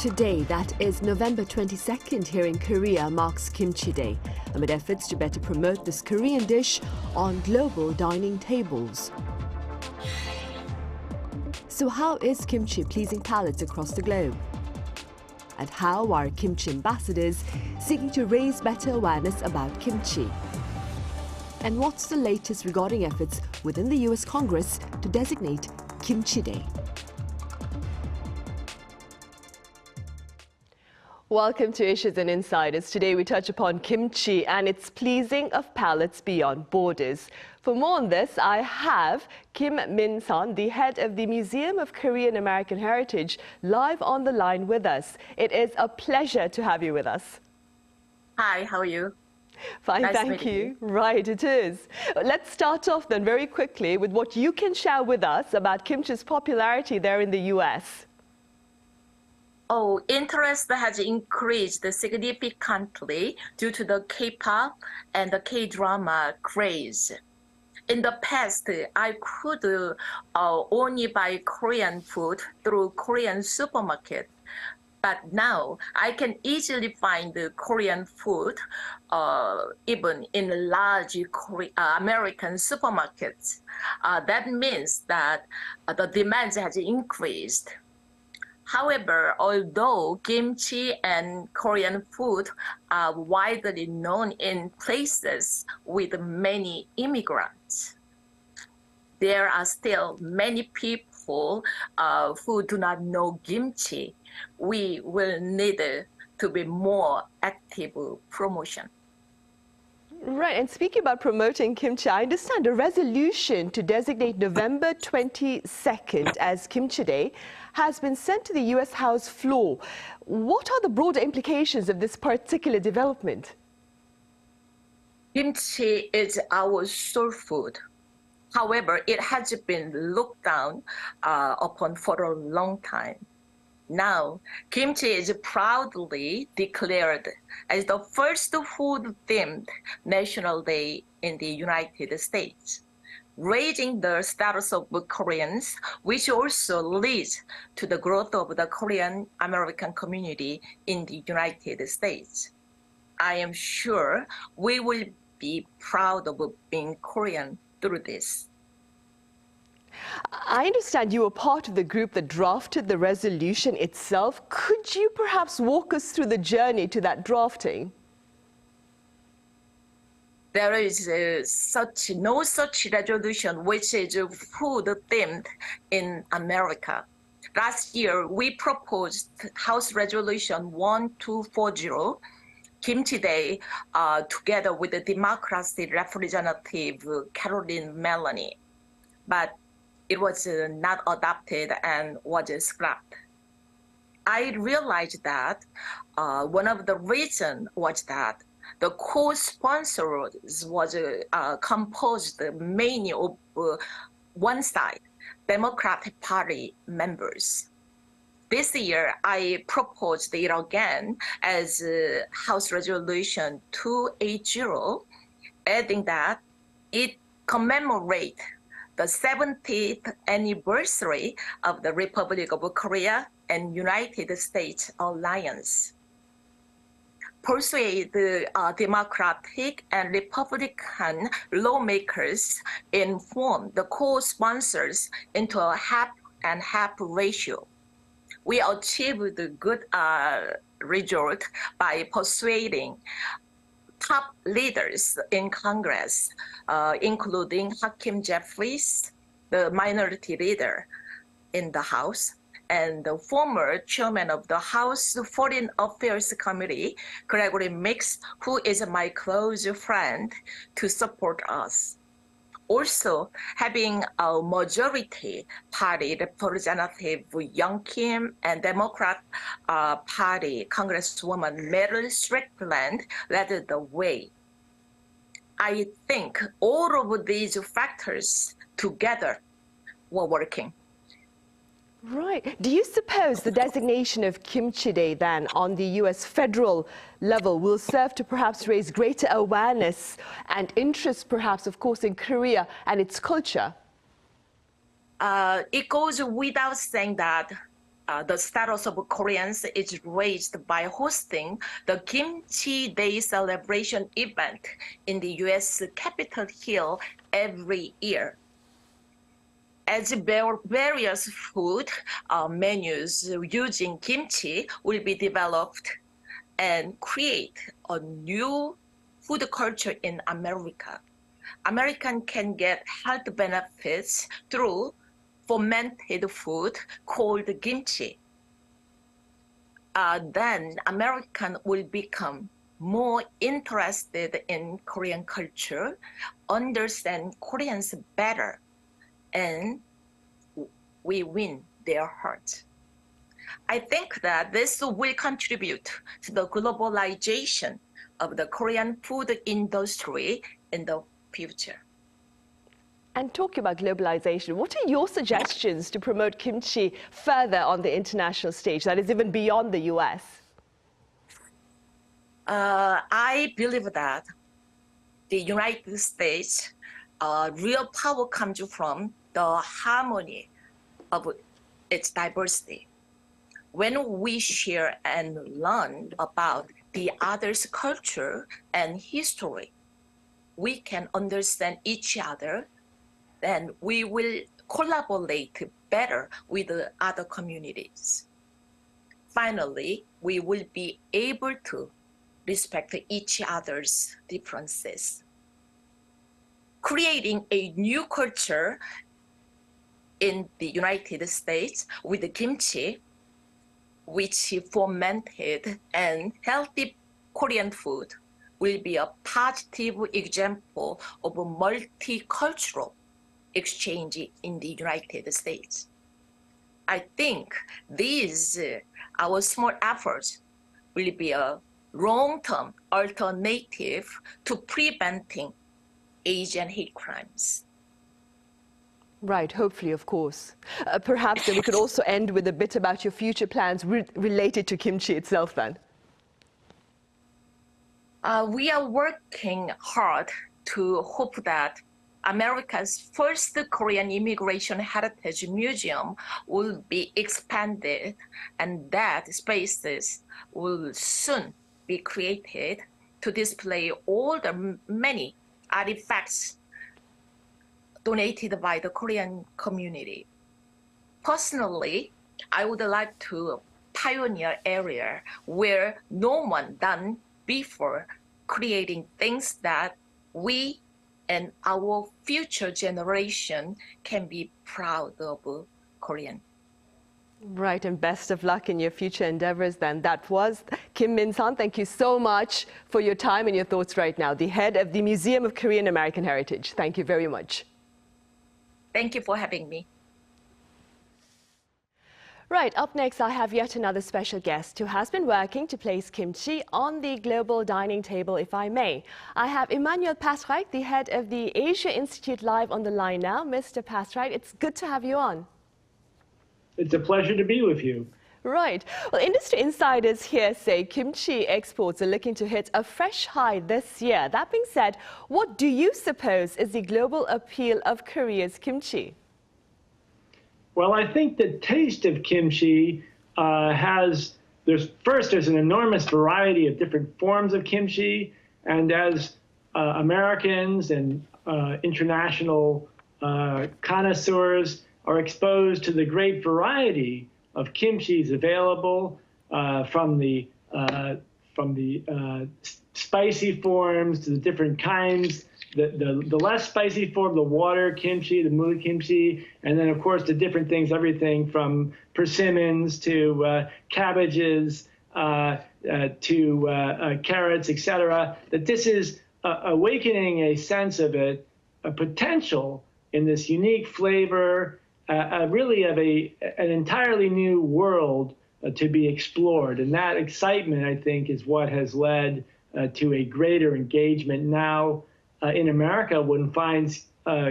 Today, that is November 22nd here in Korea, marks Kimchi Day, amid efforts to better promote this Korean dish on global dining tables. So how is kimchi pleasing palates across the globe? And how are kimchi ambassadors seeking to raise better awareness about kimchi? And what's the latest regarding efforts within the US Congress to designate Kimchi Day? Welcome to Issues and Insiders. Today we touch upon kimchi and its pleasing of palates beyond borders. For more on this, I have Kim Minsun, the head of the Museum of Korean American Heritage, live on the line with us. It is a pleasure to have you with us. Hi, how are you? Fine, nice thank you. Right, it is. Let's start off then very quickly with what you can share with us about kimchi's popularity there in the US. Oh, interest has increased significantly due to the K-pop and the K-drama craze. In the past, I could only buy Korean food through Korean supermarket. But now I can easily find the Korean food even in large American supermarkets. That means that the demand has increased. However, although kimchi and Korean food are widely known in places with many immigrants, there are still many people who do not know kimchi. We will need to be more active promotion. Right, and speaking about promoting kimchi, I understand a resolution to designate November 22nd as Kimchi Day has been sent to the US House floor. What are the broader implications of this particular development? Kimchi is our soul food. However, it has been looked down upon for a long time. Now, kimchi is proudly declared as the first food-themed national day in the United States, raising the status of Koreans, which also leads to the growth of the Korean American community in the United States. I am sure we will be proud of being Korean through this. I understand you were part of the group that drafted the resolution itself. Could you perhaps walk us through the journey to that drafting? There is no such resolution which is food-themed in America. Last year, we proposed House Resolution 1240, Kimchi Day, together with the Democracy Representative Caroline Melanie. But it was not adopted and was scrapped. I realized that one of the reasons was that the co-sponsors was composed mainly of one side, Democratic Party members. This year, I proposed it again as House Resolution 280, adding that it commemorates the 70th anniversary of the Republic of Korea and United States alliance. Persuade the Democratic and Republican lawmakers inform the co-sponsors into a half-and-half ratio. We achieved a good result by persuading top leaders in Congress, including Hakeem Jeffries, the minority leader in the House, and the former chairman of the House Foreign Affairs Committee, Gregory Mix, who is my close friend, to support us. Also, having a majority party representative Young Kim and Democrat Party Congresswoman Meryl Strickland led the way. I think all of these factors together were working. Right. Do you suppose the designation of Kimchi Day then on the US federal level will serve to perhaps raise greater awareness and interest perhaps, of course, in Korea and its culture? It goes without saying that the status of Koreans is raised by hosting the Kimchi Day celebration event in the U.S. Capitol Hill every year. As various food menus using kimchi will be developed and create a new food culture in America, Americans can get health benefits through fermented food called kimchi. Then Americans will become more interested in Korean culture, understand Koreans better, and we win their hearts. I think that this will contribute to the globalization of the Korean food industry in the future. And talking about globalization, what are your suggestions to promote kimchi further on the international stage, that is even beyond the US? I believe that the United States real power comes from the harmony of its diversity. When we share and learn about the other's culture and history, we can understand each other, then we will collaborate better with the other communities. Finally, we will be able to respect each other's differences. Creating a new culture in the United States with the kimchi, which fermented and healthy Korean food, will be a positive example of a multicultural exchange in the United States. I think these, our small efforts, will be a long-term alternative to preventing Asian hate crimes. Right, hopefully, of course. Perhaps then we could also end with a bit about your future plans related to kimchi itself then. We are working hard to hope that America's first Korean Immigration Heritage Museum will be expanded and that spaces will soon be created to display all the many artifacts donated by the Korean community. Personally, I would like to pioneer area where no one done before, creating things that we and our future generation can be proud of Korean. Right, and best of luck in your future endeavors then. That was Kim Minsun. Thank you so much for your time and your thoughts right now, the head of the Museum of Korean American Heritage. Thank you very much. Thank you for having me. Right, up next I have yet another special guest who has been working to place kimchi on the global dining table, if I may. I have Emmanuel Pasreich, the head of the Asia Institute, live on the line now. Mr. Pasreich, it's good to have you on. It's a pleasure to be with you. Right. Well, industry insiders here say kimchi exports are looking to hit a fresh high this year. That being said, what do you suppose is the global appeal of Korea's kimchi? Well, I think the taste of kimchi there's an enormous variety of different forms of kimchi. And as Americans and international connoisseurs are exposed to the great variety of kimchis available, from the spicy forms to the different kinds, the less spicy form, the water kimchi, the mul kimchi, and then of course the different things, everything from persimmons to cabbages to carrots, etc. That this is awakening a sense of a potential in this unique flavor, really of an entirely new world to be explored. And that excitement, I think, is what has led to a greater engagement now in America. One finds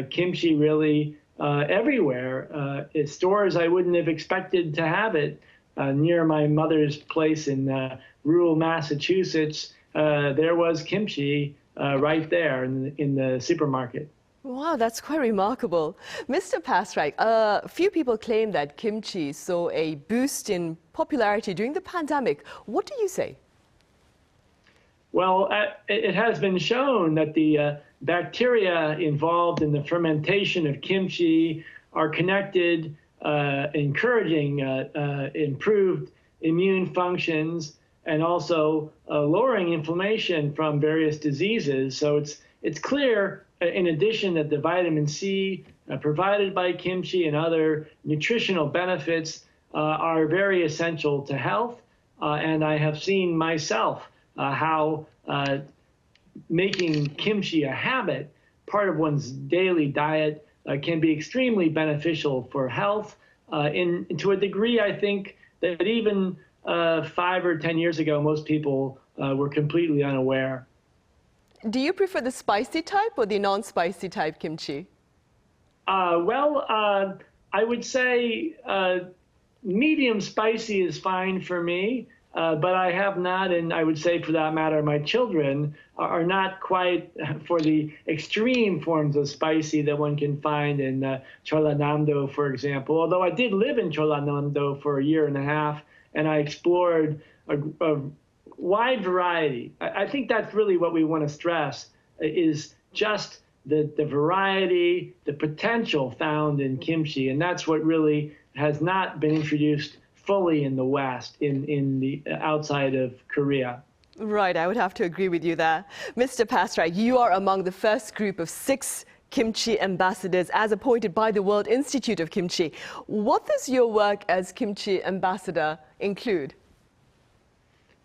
kimchi really everywhere. In stores I wouldn't have expected to have it. Near my mother's place in rural Massachusetts, there was kimchi right there in the supermarket. Wow, that's quite remarkable. Mr. Pasright, a few people claim that kimchi saw a boost in popularity during the pandemic. What do you say? Well, it has been shown that the bacteria involved in the fermentation of kimchi are connected, encouraging improved immune functions and also lowering inflammation from various diseases. So it's clear, in addition, that the vitamin C provided by kimchi and other nutritional benefits are very essential to health. And I have seen myself how making kimchi a habit, part of one's daily diet, can be extremely beneficial for health. To a degree, I think that even 5 or 10 years ago, most people were completely unaware. Do you prefer the spicy type or the non-spicy type kimchi? I would say medium spicy is fine for me, but I have not, and I would say for that matter, my children are not quite for the extreme forms of spicy that one can find in Jeollanam-do, for example. Although I did live in Jeollanam-do for a year and a half, and I explored a wide variety. I think that's really what we want to stress, is just the variety, the potential found in kimchi, and that's what really has not been introduced fully in the West, in the outside of Korea. Right, I would have to agree with you there. Mr. Pasright, you are among the first group of 6 kimchi ambassadors as appointed by the World Institute of Kimchi. What does your work as kimchi ambassador include?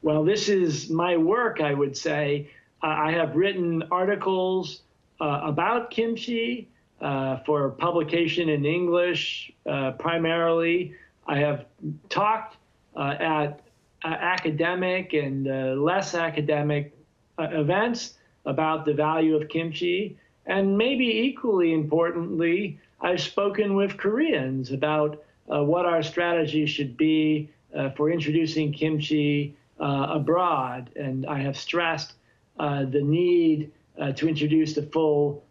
Well, this is my work, I would say. I have written articles about kimchi for publication in English primarily. I have talked at academic and less academic events about the value of kimchi. And maybe equally importantly, I've spoken with Koreans about what our strategy should be for introducing kimchi abroad. And I have stressed the need to introduce the full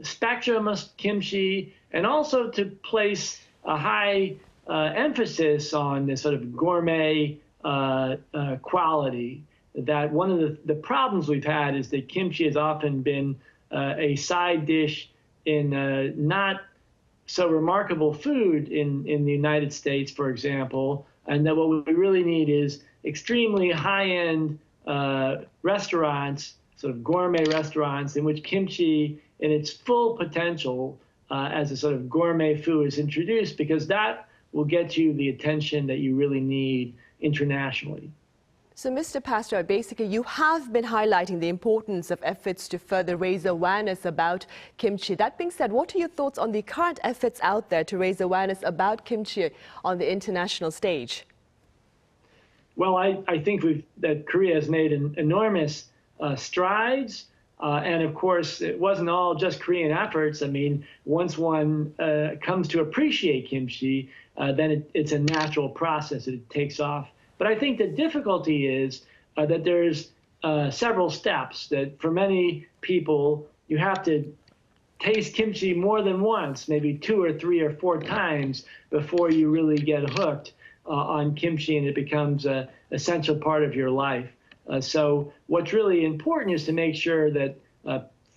spectrum of kimchi and also to place a high emphasis on this sort of gourmet quality. That one of the problems we've had is that kimchi has often been a side dish in not so remarkable food in the United States, for example, and that what we really need is extremely high-end restaurants, sort of gourmet restaurants, in which kimchi in its full potential as a sort of gourmet food is introduced, because that will get you the attention that you really need internationally. So, Mr. Pasright, basically, you have been highlighting the importance of efforts to further raise awareness about kimchi. That being said, what are your thoughts on the current efforts out there to raise awareness about kimchi on the international stage? Well, I think that Korea has made enormous strides. And of course, it wasn't all just Korean efforts. I mean, once one comes to appreciate kimchi, then it's a natural process. It takes off. But I think the difficulty is that there's several steps that for many people, you have to taste kimchi more than once, maybe 2 or 3 or 4 times before you really get hooked on kimchi and it becomes an essential part of your life. So what's really important is to make sure that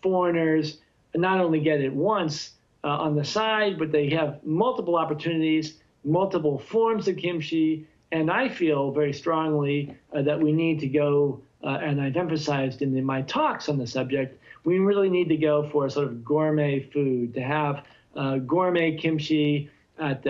foreigners not only get it once on the side, but they have multiple opportunities, multiple forms of kimchi. And I feel very strongly that we need to go, and I've emphasized in my talks on the subject, we really need to go for a sort of gourmet food, to have gourmet kimchi at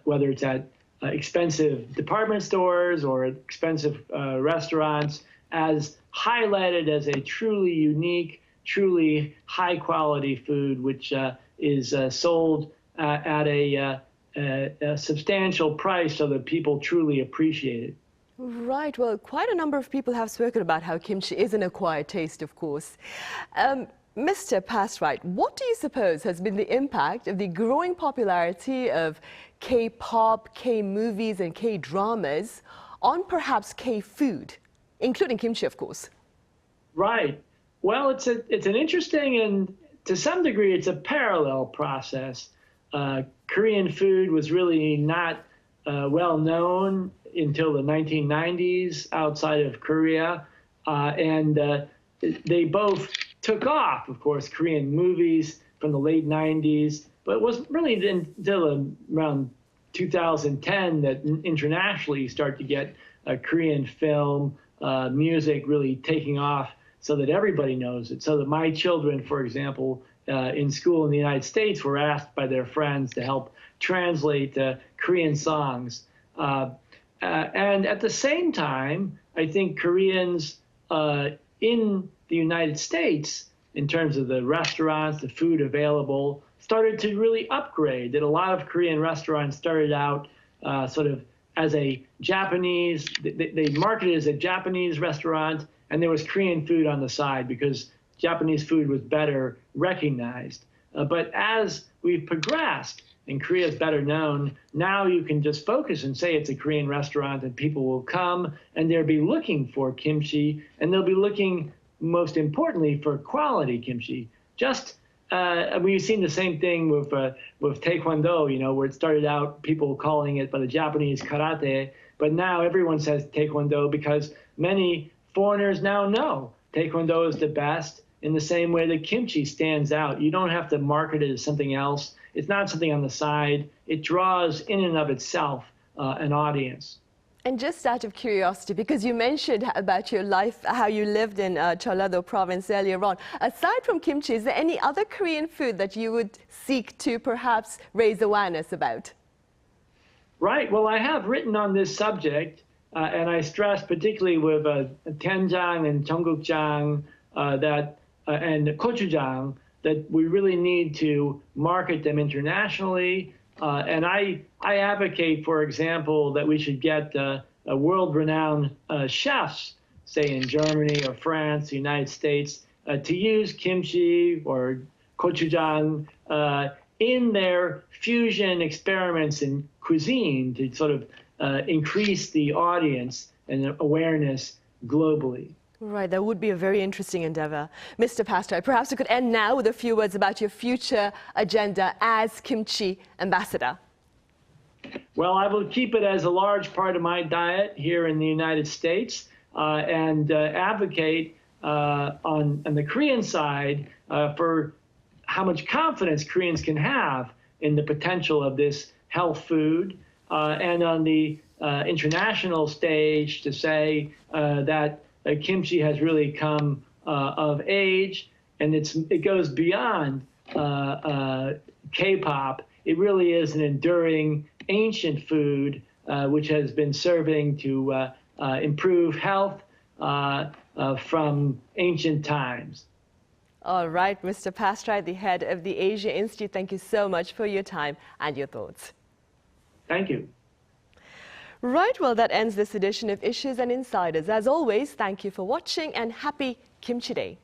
whether it's at expensive department stores or expensive restaurants, as highlighted as a truly unique, truly high quality food, which is sold at a substantial price so that people truly appreciate it. Right. Well, quite a number of people have spoken about how kimchi is an acquired taste, of course. Mr. Pasright, what do you suppose has been the impact of the growing popularity of K-pop, K-movies and K-dramas on perhaps K-food, including kimchi, of course? Right. Well, it's an interesting and, to some degree, it's a parallel process. Korean food was really not well known until the 1990s outside of Korea, and they both took off, of course, Korean movies from the late 90s, but it wasn't really until around 2010 that internationally you start to get Korean film, music really taking off so that everybody knows it. So that my children, for example, in school in the United States were asked by their friends to help translate Korean songs. And at the same time, I think Koreans in the United States, in terms of the restaurants, the food available, started to really upgrade. That a lot of Korean restaurants started out sort of as a Japanese, they marketed as a Japanese restaurant, and there was Korean food on the side because Japanese food was better recognized. But as we've progressed, and Korea is better known, now you can just focus and say it's a Korean restaurant and people will come and they'll be looking for kimchi, and they'll be looking, most importantly, for quality kimchi. Just we've seen the same thing with Taekwondo, you know, where it started out people calling it by the Japanese karate, but now everyone says Taekwondo because many foreigners now know Taekwondo is the best, in the same way that kimchi stands out. You don't have to market it as something else. It's not something on the side. It draws in and of itself an audience. And just out of curiosity, because you mentioned about your life, how you lived in Jeollado province earlier on, aside from kimchi, is there any other Korean food that you would seek to perhaps raise awareness about? Right. Well, I have written on this subject, and I stress particularly with doenjang and jeonggukjang and gochujang that we really need to market them internationally. And I advocate, for example, that we should get world-renowned chefs, say in Germany or France, the United States, to use kimchi or gochujang in their fusion experiments in cuisine to sort of increase the audience and awareness globally. Right, that would be a very interesting endeavor. Mr. Pastor, perhaps you could end now with a few words about your future agenda as kimchi ambassador. Well, I will keep it as a large part of my diet here in the United States and advocate on the Korean side for how much confidence Koreans can have in the potential of this health food, and on the international stage to say that kimchi has really come of age, and it goes beyond K-pop. It really is an enduring, ancient food which has been serving to improve health from ancient times. All right, Mr. Pastrai, the head of the Asia Institute, thank you so much for your time and your thoughts. Thank you. Right, well, that ends this edition of Issues and Insiders. As always, thank you for watching and happy Kimchi Day.